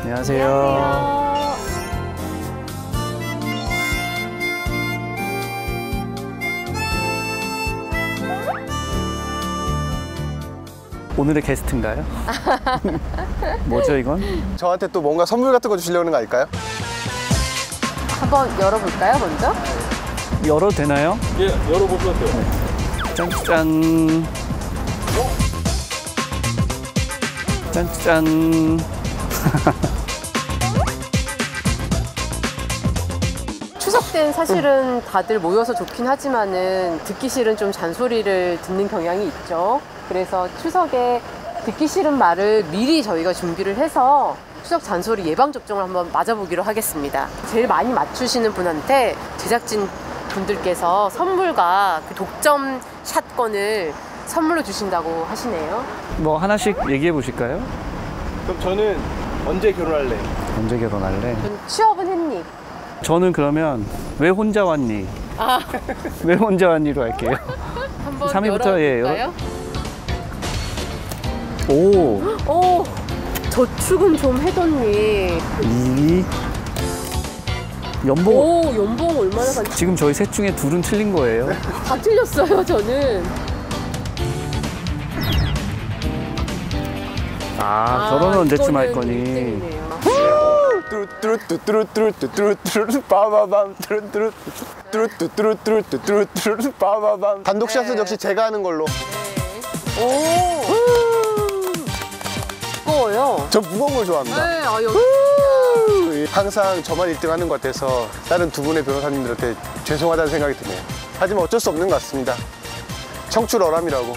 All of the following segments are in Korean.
안녕하세요. 안녕하세요. 오늘의 게스트인가요? 뭐죠 이건? 저한테 또 뭔가 선물 같은 거 주시려는 거 아닐까요? 한번 열어볼까요, 먼저? 열어도 되나요? 예, 열어보셔도 돼요. 짠짠. 짠짠. 추석 때는 사실은 다들 모여서 좋긴 하지만은 듣기 싫은 좀 잔소리를 듣는 경향이 있죠. 그래서 추석에 듣기 싫은 말을 미리 저희가 준비를 해서 추석 잔소리 예방접종을 한번 맞아보기로 하겠습니다. 제일 많이 맞추시는 분한테 제작진 분들께서 선물과 그 독점 샷건을 선물로 주신다고 하시네요. 뭐 하나씩 얘기해 보실까요? 그럼 저는 언제 결혼할래? 언제 결혼할래? 전 취업은 했니? 저는 그러면 왜 혼자 왔니? 아, 왜 혼자 왔니로 할게요. 한번 3위부터 열어볼까요? 오, 오, 저축은 좀 해뒀니? 2위. 연봉. 오, 연봉 얼마나 받지? 지금 저희 셋 중에 둘은 틀린 거예요. 다 틀렸어요, 저는. 결혼은 언제쯤 할 거니? 일등이네요. 뚜루뚜루뚜루뚜루뚜루뚜루뚜루 빠바밤 뚜루뚜루뚜루뚜루뚜루뚜루 빠바밤. 단독 샷은 역시 제가 하는 걸로. 오, 무거워요. 전 무거운 걸 좋아합니다. 네, 여기. 항상 저만 1등 하는 것 같아서 다른 두 분의 변호사님들한테 죄송하다는 생각이 드네요. 하지만 어쩔 수 없는 것 같습니다. 청출어람이라고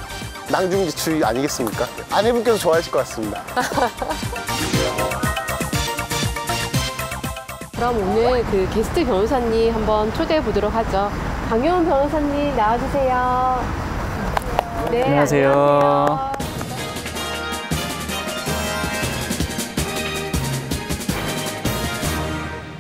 낭중지출이 아니겠습니까? 아내분께서 좋아하실 것 같습니다. 그럼 오늘 그 게스트 변호사님 한번 초대해 보도록 하죠. 강효은 변호사님 나와주세요. 네, 안녕하세요. 안녕하세요.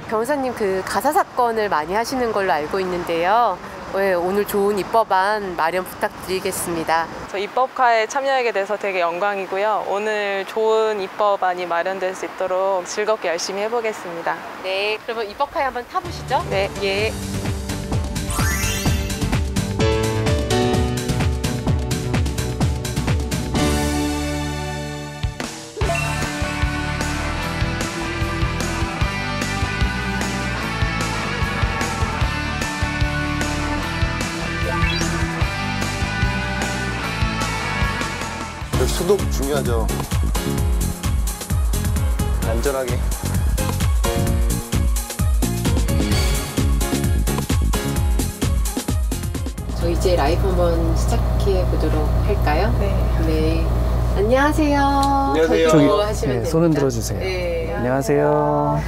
변호사님 그 가사 사건을 많이 하시는 걸로 알고 있는데요. 네, 오늘 좋은 입법안 마련 부탁드리겠습니다. 저 입법화에 참여하게 돼서 되게 영광이고요. 오늘 좋은 입법안이 마련될 수 있도록 즐겁게 열심히 해보겠습니다. 네, 그러면 입법화에 한번 타보시죠. 네. 예. 역시 소독 중요하죠. 안전하게. 저 이제 라이브 한번 시작해 보도록 할까요? 네. 네. 안녕하세요. 안녕하세요. 저기 저기, 하시면 네, 됩니다. 손 흔들어 주세요. 네. 안녕하세요.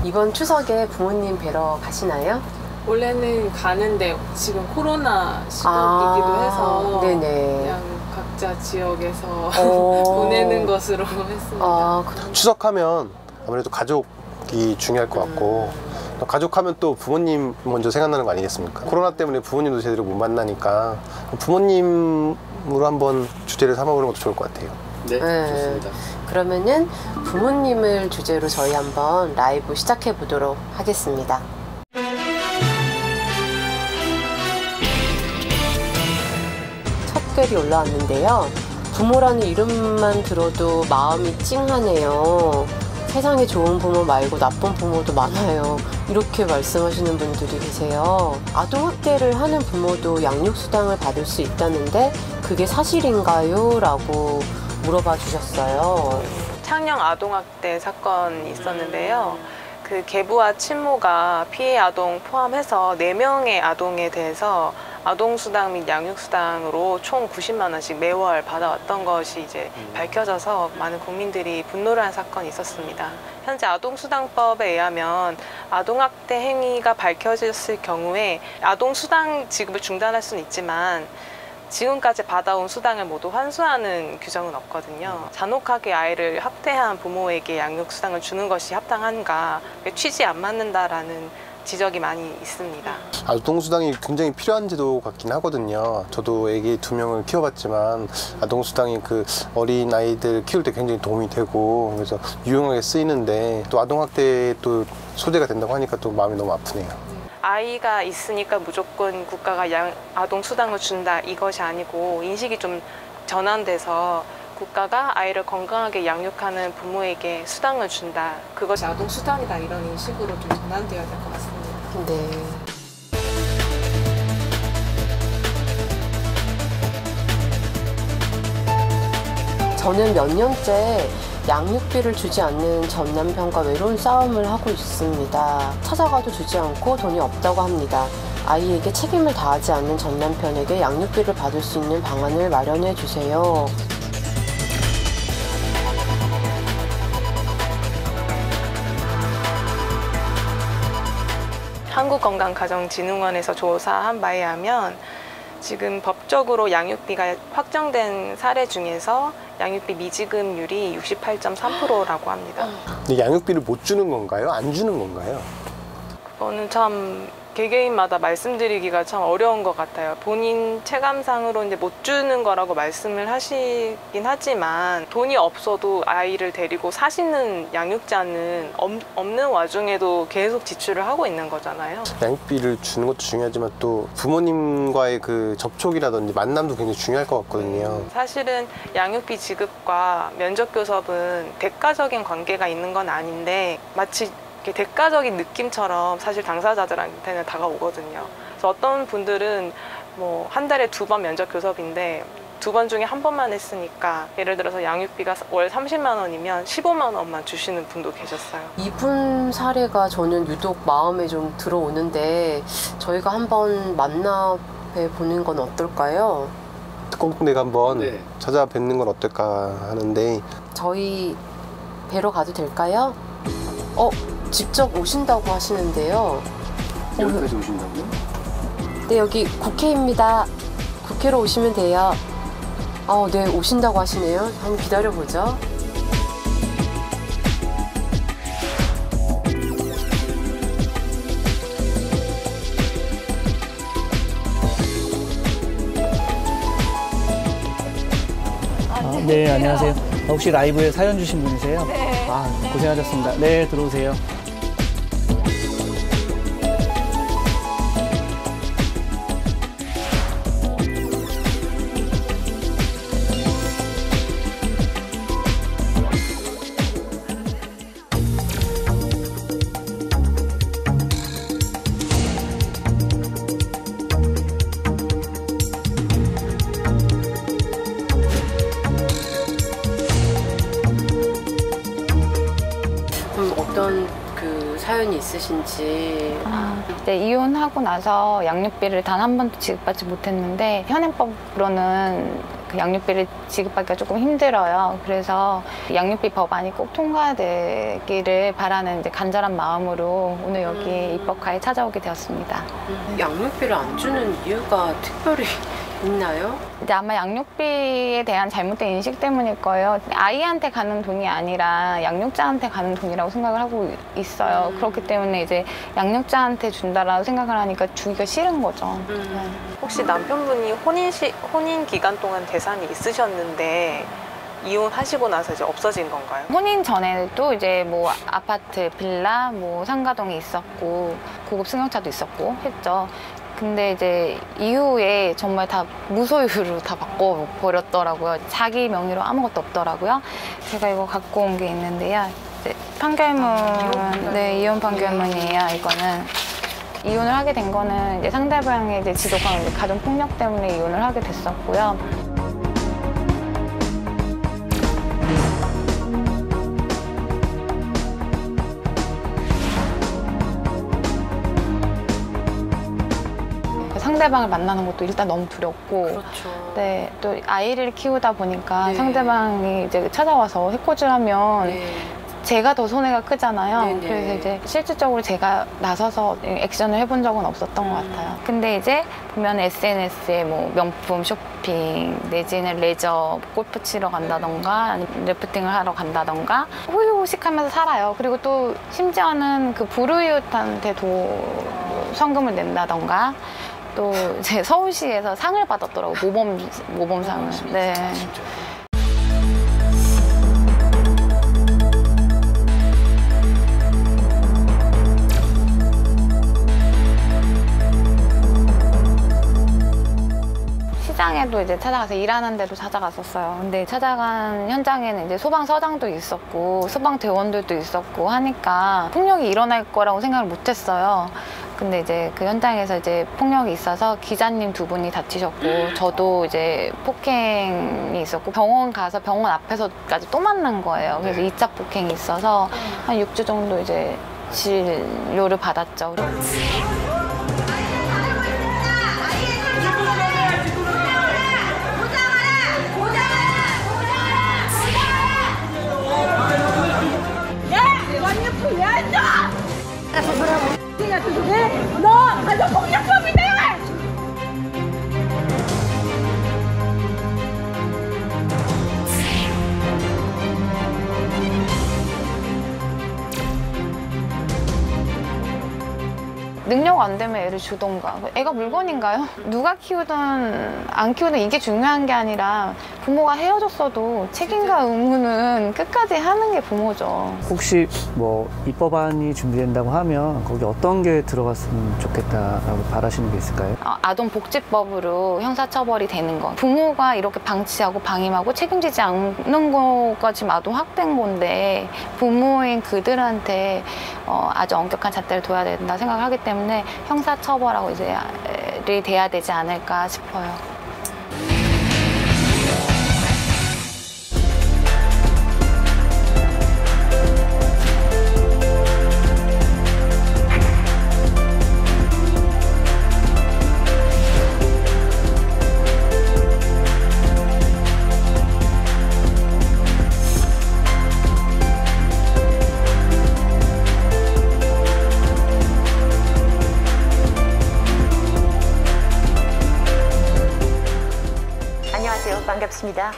이번 추석에 부모님 뵈러 가시나요? 원래는 가는데 지금 코로나 시국이기도 해서 네네. 그냥 각자 지역에서 어. 보내는 것으로 했습니다. 아, 추석하면 아무래도 가족이 중요할 것 같고 또 가족하면 또 부모님 먼저 생각나는 거 아니겠습니까? 코로나 때문에 부모님도 제대로 못 만나니까 부모님으로 한번 주제를 삼아보는 것도 좋을 것 같아요. 네. 좋습니다. 그러면은 부모님을 주제로 저희 한번 라이브 시작해 보도록 하겠습니다. 첫 글이 올라왔는데요. 부모라는 이름만 들어도 마음이 찡하네요. 세상에 좋은 부모 말고 나쁜 부모도 많아요. 이렇게 말씀하시는 분들이 계세요. 아동학대를 하는 부모도 양육수당을 받을 수 있다는데 그게 사실인가요? 라고 물어봐 주셨어요. 창녕 아동학대 사건이 있었는데요. 그 계부와 친모가 피해 아동 포함해서 4명의 아동에 대해서 아동수당 및 양육수당으로 총 90만 원씩 매월 받아왔던 것이 이제 밝혀져서 많은 국민들이 분노를 한 사건이 있었습니다. 현재 아동수당법에 의하면 아동학대 행위가 밝혀졌을 경우에 아동수당 지급을 중단할 수는 있지만 지금까지 받아온 수당을 모두 환수하는 규정은 없거든요. 잔혹하게 아이를 학대한 부모에게 양육수당을 주는 것이 합당한가, 취지에 안 맞는다라는 지적이 많이 있습니다. 아동수당이 굉장히 필요한 제도 같긴 하거든요. 저도 애기 2명을 키워봤지만 아동수당이 그 어린 아이들 키울 때 굉장히 도움이 되고 그래서 유용하게 쓰이는데 또 아동학대에 또 소재가 된다고 하니까 또 마음이 너무 아프네요. 아이가 있으니까 무조건 국가가 아동수당을 준다 이것이 아니고 인식이 좀 전환돼서 국가가 아이를 건강하게 양육하는 부모에게 수당을 준다. 그것이 아동 수당이다 이런 인식으로 좀 전환되어야 될 것 같습니다. 네. 저는 몇 년째 양육비를 주지 않는 전 남편과 외로운 싸움을 하고 있습니다. 찾아가도 주지 않고 돈이 없다고 합니다. 아이에게 책임을 다하지 않는 전 남편에게 양육비를 받을 수 있는 방안을 마련해 주세요. 한국건강가정진흥원에서 조사한 바에 하면 지금 법적으로 양육비가 확정된 사례 중에서 양육비 미지급률이 68.3%라고 합니다. 근데 양육비를 못 주는 건가요? 안 주는 건가요? 그거는 참 개개인마다 말씀드리기가 참 어려운 것 같아요. 본인 체감상으로 이제 못 주는 거라고 말씀을 하시긴 하지만 돈이 없어도 아이를 데리고 사시는 양육자는 없는 와중에도 계속 지출을 하고 있는 거잖아요. 양육비를 주는 것도 중요하지만 또 부모님과의 그 접촉이라든지 만남도 굉장히 중요할 것 같거든요. 사실은 양육비 지급과 면접교섭은 대가적인 관계가 있는 건 아닌데 마치 대가적인 느낌처럼 사실 당사자들한테는 다가오거든요. 그래서 어떤 분들은 뭐 한 달에 2번 면접 교섭인데 2번 중에 1번만 했으니까 예를 들어서 양육비가 월 30만 원이면 15만 원만 주시는 분도 계셨어요. 이분 사례가 저는 유독 마음에 좀 들어오는데 저희가 한번 만나뵈 보는 건 어떨까요? 특공대가 한번 찾아뵙는 건 어떨까 하는데 저희 뵈러 가도 될까요? 직접 오신다고 하시는데요. 여기까지 오신다고요? 네, 여기 국회입니다. 국회로 오시면 돼요. 네, 오신다고 하시네요. 한번 기다려보죠. 네, 안녕하세요. 혹시 라이브에 사연 주신 분이세요? 네. 고생하셨습니다. 네, 들어오세요. 어떤 그 사연이 있으신지. 이제 이혼하고 나서 양육비를 단 한 번도 지급받지 못했는데 현행법으로는 그 양육비를 지급받기가 조금 힘들어요. 그래서 양육비 법안이 꼭 통과되기를 바라는 이제 간절한 마음으로 오늘 여기 입법카에 찾아오게 되었습니다. 양육비를 안 주는 이유가 특별히 있나요? 이제 아마 양육비에 대한 잘못된 인식 때문일 거예요. 아이한테 가는 돈이 아니라 양육자한테 가는 돈이라고 생각을 하고 있어요. 그렇기 때문에 이제 양육자한테 준다라고 생각을 하니까 주기가 싫은 거죠. 혹시 남편분이 혼인 기간 동안 재산이 있으셨는데 이혼하시고 나서 이제 없어진 건가요? 혼인 전에도 이제 뭐 아파트, 빌라, 뭐 상가동이 있었고 고급 승용차도 있었고 했죠. 근데 이제 이후에 정말 다 무소유로 다 바꿔버렸더라고요. 자기 명의로 아무것도 없더라고요. 제가 이거 갖고 온 게 있는데요. 이제 판결문, 네, 이혼 판결문이에요. 이거는 이혼을 하게 된 거는 이제 상대방의 이제 지독한 가정 폭력 때문에 이혼을 하게 됐었고요. 상대방을 만나는 것도 일단 너무 두렵고, 그렇죠. 네, 또 아이를 키우다 보니까 네. 상대방이 이제 찾아와서 해코지를 하면 네. 제가 더 손해가 크잖아요. 네네. 그래서 이제 실질적으로 제가 나서서 액션을 해본 적은 없었던 것 같아요. 근데 이제 보면 SNS에 뭐 명품 쇼핑 내지는 레저 골프 치러 간다던가 아니면 래프팅을 하러 간다던가 호의호식하면서 살아요. 그리고 또 심지어는 그 불우이웃한테도 성금을 낸다던가 또 이제 서울시에서 상을 받았더라고. 모범상을. 네. 시장에도 이제 찾아가서 일하는 데도 찾아갔었어요. 근데 찾아간 현장에는 이제 소방서장도 있었고 소방대원들도 있었고 하니까 폭력이 일어날 거라고 생각을 못 했어요. 근데 이제 그 현장에서 이제 폭력이 있어서 기자님 2분이 다치셨고 저도 이제 폭행이 있었고 병원 가서 병원 앞에서까지 또 만난 거예요. 그래서 2차 폭행이 있어서 한 6주 정도 이제 진료를 받았죠. 너 가족폭력범이다! 능력 안 되면 애를 주던가. 애가 물건인가요? 누가 키우든 안 키우든 이게 중요한 게 아니라 부모가 헤어졌어도 책임과 의무는 끝까지 하는 게 부모죠. 혹시 뭐 입법안이 준비된다고 하면 거기 어떤 게 들어갔으면 좋겠다라고 바라시는 게 있을까요? 아동복지법으로 형사처벌이 되는 거. 부모가 이렇게 방치하고 방임하고 책임지지 않는 거가 지금 아동학대인 건데 부모인 그들한테 아주 엄격한 잣대를 둬야 된다 생각하기 때문에 형사처벌하고 이제 돼야 되지 않을까 싶어요. 반갑습니다.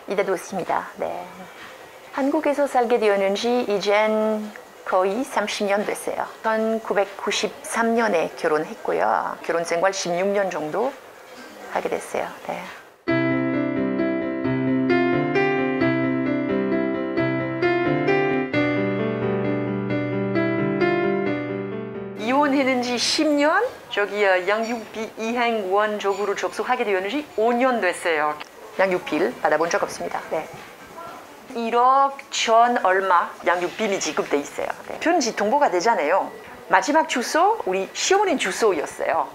이다도스입니다. 네. 한국에서 살게 되었는 지 이젠 거의 30년 됐어요. 1993년에 결혼했고요. 결혼 생활 16년 정도 하게 됐어요. 네. 이혼했는 지 10년, 양육비 이행 원적으로 접수하게 되었는 지 5년 됐어요. 양육비를 받아본 적 없습니다. 네. 1억 전 얼마 양육비이 지급돼 있어요. 네. 편지 통보가 되잖아요. 마지막 주소 우리 시어머니 주소였어요.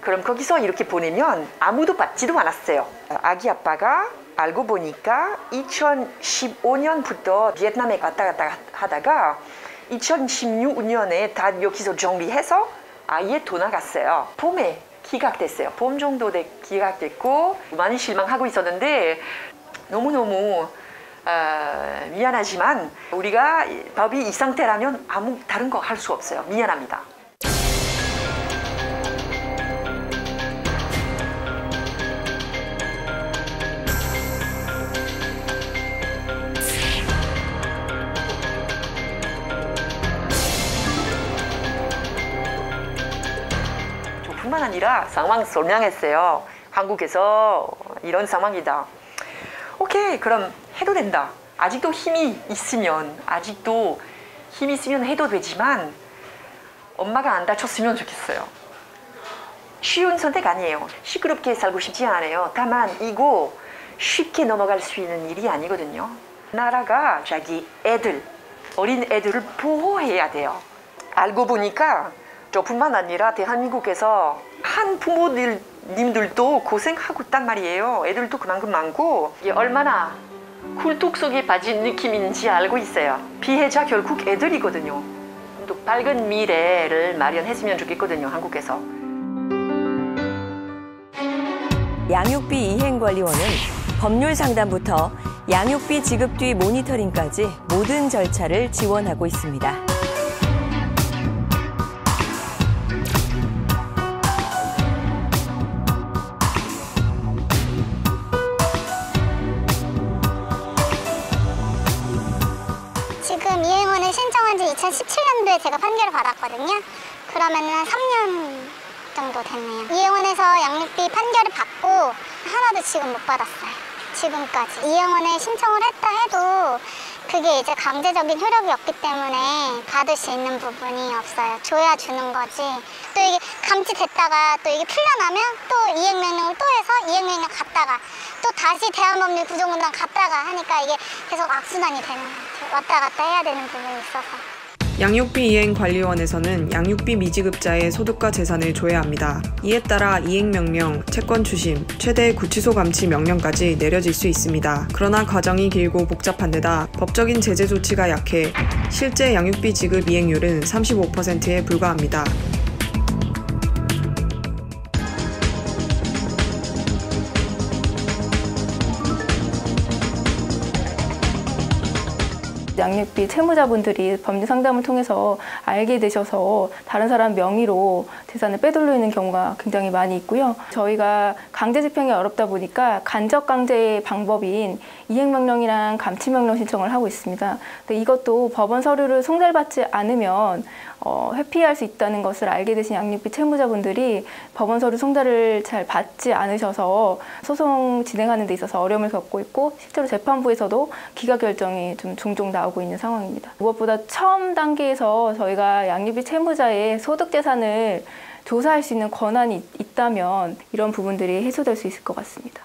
그럼 거기서 이렇게 보내면 아무도 받지도 않았어요. 아기 아빠가 알고 보니까 2015년부터 베트남에 갔다 갔다 하다가 2016년에 다 여기서 정리해서 아예 돌아갔어요. 봄에 기각됐어요. 봄 정도 기각됐고 많이 실망하고 있었는데 너무너무 미안하지만 우리가 법이 이 상태라면 아무 다른 거 할 수 없어요. 미안합니다. 뿐만 아니라 상황 설명했어요. 한국에서 이런 상황이다. 오케이, 그럼 해도 된다. 아직도 힘이 있으면 해도 되지만 엄마가 안 다쳤으면 좋겠어요. 쉬운 선택 아니에요. 시끄럽게 살고 싶지 않아요. 다만 이거 쉽게 넘어갈 수 있는 일이 아니거든요. 나라가 자기 어린 애들을 보호해야 돼요. 알고 보니까 저뿐만 아니라 대한민국에서 한 부모님들도 고생하고 있단 말이에요. 애들도 그만큼 많고 이게 얼마나 굴뚝 속에 빠진 느낌인지 알고 있어요. 피해자 결국 애들이거든요. 또 밝은 미래를 마련했으면 좋겠거든요. 한국에서. 양육비 이행관리원은 법률 상담부터 양육비 지급 뒤 모니터링까지 모든 절차를 지원하고 있습니다. 지금 이행원을 신청한 지 2017년도에 제가 판결을 받았거든요. 그러면은 3년 정도 됐네요. 이행원에서 양육비 판결을 받고 하나도 지금 못 받았어요. 지금까지. 이행원에 신청을 했다 해도 그게 이제 강제적인 효력이 없기 때문에 받을 수 있는 부분이 없어요. 줘야 주는 거지. 또 이게 감치됐다가 또 이게 풀려나면 또 이행명령을 또 해서 이행명령 갔다가 또 다시 대한법률 구조문단 갔다가 하니까 이게 계속 악순환이 되는 것 같아요. 왔다 갔다 해야 되는 부분이 있어서. 양육비 이행관리원에서는 양육비 미지급자의 소득과 재산을 조회합니다. 이에 따라 이행명령, 채권추심, 최대 구치소 감치 명령까지 내려질 수 있습니다. 그러나 과정이 길고 복잡한 데다 법적인 제재 조치가 약해 실제 양육비 지급 이행률은 35%에 불과합니다. 양육비 채무자분들이 법률 상담을 통해서 알게 되셔서 다른 사람 명의로 재산을 빼돌리는 경우가 굉장히 많이 있고요. 저희가 강제 집행이 어렵다 보니까 간접 강제의 방법인 이행명령이랑 감치명령 신청을 하고 있습니다. 근데 이것도 법원 서류를 송달받지 않으면 회피할 수 있다는 것을 알게 되신 양육비 채무자분들이 법원 서류 송달을 잘 받지 않으셔서 소송 진행하는 데 있어서 어려움을 겪고 있고 실제로 재판부에서도 기각 결정이 좀 종종 나오고 있는 상황입니다. 무엇보다 처음 단계에서 저희가 양육비 채무자의 소득 재산을 조사할 수 있는 권한이 있다면 이런 부분들이 해소될 수 있을 것 같습니다.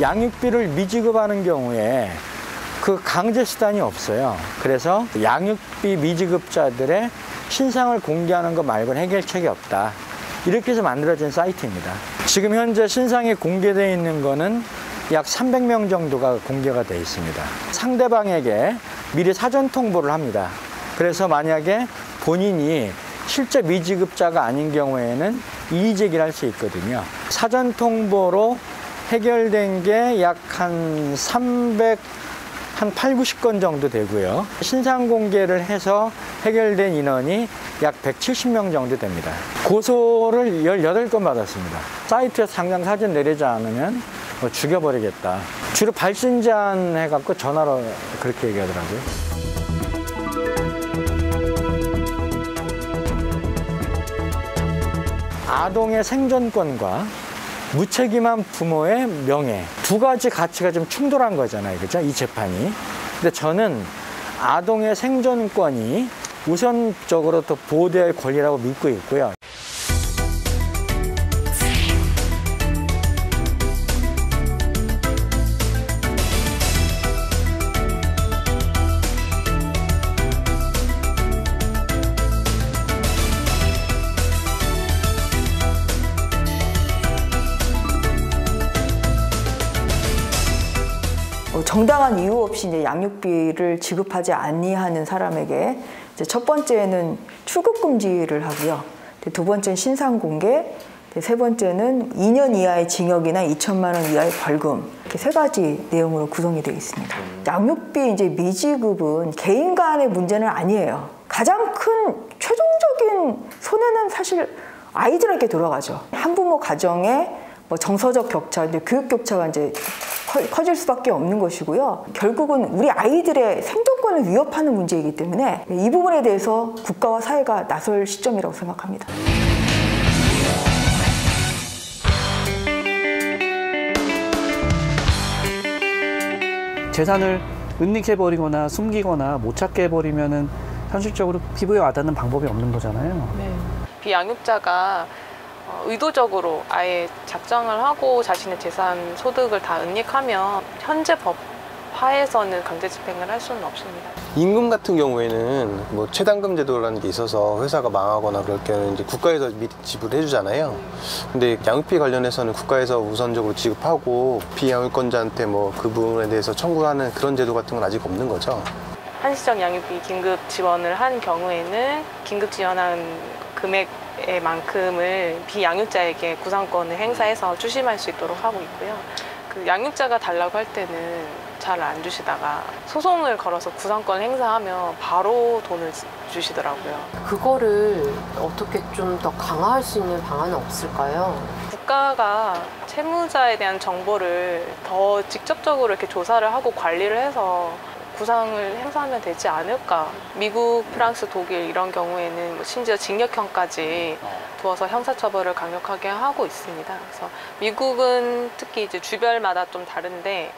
양육비를 미지급하는 경우에 그 강제 수단이 없어요. 그래서 양육비 미지급자들의 신상을 공개하는 것 말고는 해결책이 없다. 이렇게 해서 만들어진 사이트입니다. 지금 현재 신상이 공개되어 있는 거는 약 300명 정도가 공개가 되어 있습니다. 상대방에게 미리 사전 통보를 합니다. 그래서 만약에 본인이 실제 미지급자가 아닌 경우에는 이의제기를 할 수 있거든요. 사전 통보로 해결된 게 약 한 80-90건 정도 되고요. 신상 공개를 해서 해결된 인원이 약 170명 정도 됩니다. 고소를 18건 받았습니다. 사이트에서 당장 사진 내리지 않으면 죽여버리겠다. 주로 발신제한 해갖고 전화로 그렇게 얘기하더라고요. 아동의 생존권과 무책임한 부모의 명예, 두 가지 가치가 좀 충돌한 거잖아요. 그죠? 이 재판이. 근데 저는 아동의 생존권이 우선적으로 더 보호될 권리라고 믿고 있고요. 정당한 이유 없이 이제 양육비를 지급하지 아니하는 사람에게 이제 첫 번째는 출국 금지를 하고요. 두 번째는 신상 공개, 세 번째는 2년 이하의 징역이나 2천만 원 이하의 벌금, 이렇게 세 가지 내용으로 구성이 되어 있습니다. 양육비 이제 미지급은 개인 간의 문제는 아니에요. 가장 큰 최종적인 손해는 사실 아이들에게 돌아가죠. 한부모 가정의 뭐 정서적 격차, 이제 교육 격차가 이제 커질 수밖에 없는 것이고요. 결국은 우리 아이들의 생존권을 위협하는 문제이기 때문에 이 부분에 대해서 국가와 사회가 나설 시점이라고 생각합니다. 재산을 은닉해버리거나 숨기거나 못 찾게 해버리면은 현실적으로 피부에 와닿는 방법이 없는 거잖아요. 네. 비양육자가 의도적으로 아예 작정을 하고 자신의 재산, 소득을 다 은닉하면 현재 법 하에서는 강제 집행을 할 수는 없습니다. 임금 같은 경우에는 뭐 최단금 제도라는 게 있어서 회사가 망하거나 그럴 경우는 이제 국가에서 미리 지불해 주잖아요. 근데 양육비 관련해서는 국가에서 우선적으로 지급하고 비양육권자한테 뭐 그 부분에 대해서 청구하는 그런 제도 같은 건 아직 없는 거죠. 한시적 양육비 긴급 지원을 한 경우에는 긴급 지원한 금액의 만큼을 비양육자에게 구상권을 행사해서 추심할 수 있도록 하고 있고요. 그 양육자가 달라고 할 때는 잘 안 주시다가 소송을 걸어서 구상권 행사하면 바로 돈을 주시더라고요. 그거를 어떻게 좀 더 강화할 수 있는 방안은 없을까요? 국가가 채무자에 대한 정보를 더 직접적으로 이렇게 조사를 하고 관리를 해서 구상을 행사하면 되지 않을까. 미국, 프랑스, 독일 이런 경우에는 뭐 심지어 징역형까지 두어서 형사처벌을 강력하게 하고 있습니다. 그래서 미국은 특히 이제 주별마다 좀 다른데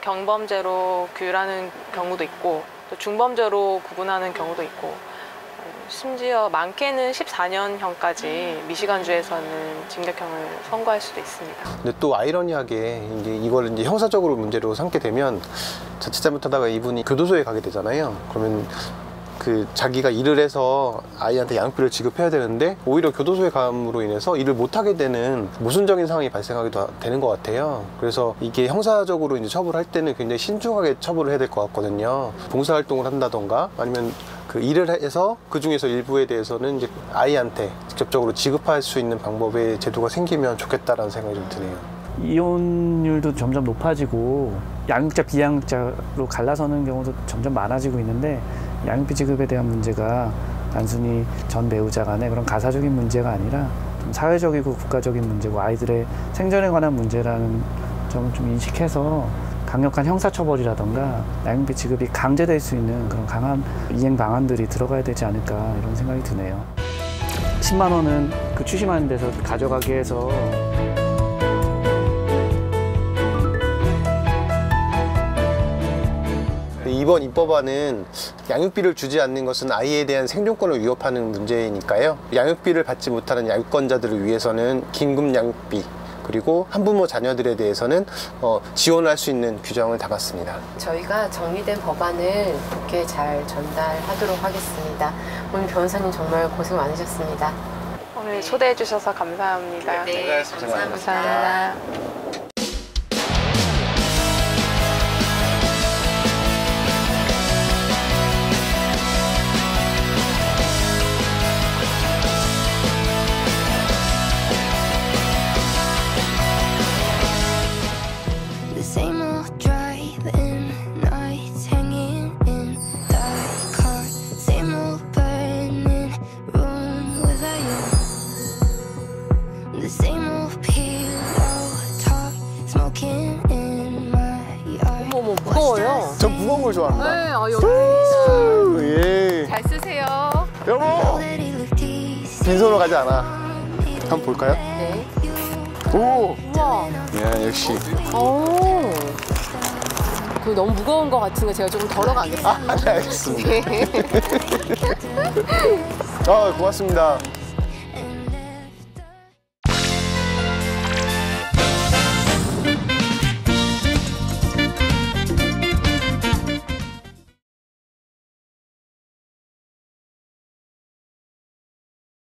경범죄로 규율하는 경우도 있고 또 중범죄로 구분하는 경우도 있고 심지어 많게는 14년형까지 미시간주에서는 징역형을 선고할 수도 있습니다. 근데 또 아이러니하게 이제 이걸 이제 형사적으로 문제로 삼게 되면 자칫 잘못하다가 이분이 교도소에 가게 되잖아요. 그러면 그 자기가 일을 해서 아이한테 양육비를 지급해야 되는데 오히려 교도소에 감으로 인해서 일을 못하게 되는 모순적인 상황이 발생하기도 되는 것 같아요. 그래서 이게 형사적으로 이제 처벌할 때는 굉장히 신중하게 처벌을 해야 될 것 같거든요. 봉사활동을 한다던가 아니면 그 일을 해서 그 중에서 일부에 대해서는 이제 아이한테 직접적으로 지급할 수 있는 방법의 제도가 생기면 좋겠다라는 생각이 좀 드네요. 이혼율도 점점 높아지고 양육자, 비양육자로 갈라서는 경우도 점점 많아지고 있는데 양육비 지급에 대한 문제가 단순히 전 배우자 간의 그런 가사적인 문제가 아니라 좀 사회적이고 국가적인 문제고 아이들의 생존에 관한 문제라는 점을 좀 인식해서 강력한 형사처벌이라던가 양육비 지급이 강제될 수 있는 그런 강한 이행 방안들이 들어가야 되지 않을까 이런 생각이 드네요. 10만 원은 그 추심하는 데서 가져가게 해서 이번 입법안은 양육비를 주지 않는 것은 아이에 대한 생존권을 위협하는 문제니까요. 양육비를 받지 못하는 양육권자들을 위해서는 긴급 양육비 그리고 한부모 자녀들에 대해서는 지원할 수 있는 규정을 담았습니다. 저희가 정리된 법안을 국회에 잘 전달하도록 하겠습니다. 오늘 변호사님 정말 고생 많으셨습니다. 오늘 초대해 주셔서 감사합니다. 네, 감사합니다. 무거워요. 전 무거운 걸 좋아합니다. 네, 여기 예. 잘 쓰세요. 여보! 빈손으로 가지 않아. 한번 볼까요? 네. 오! 우와. 야, 역시. 오. 그 너무 무거운 것 같은 거 제가 조금 덜어가겠습니다. 네, 알겠습니다. 아, 고맙습니다.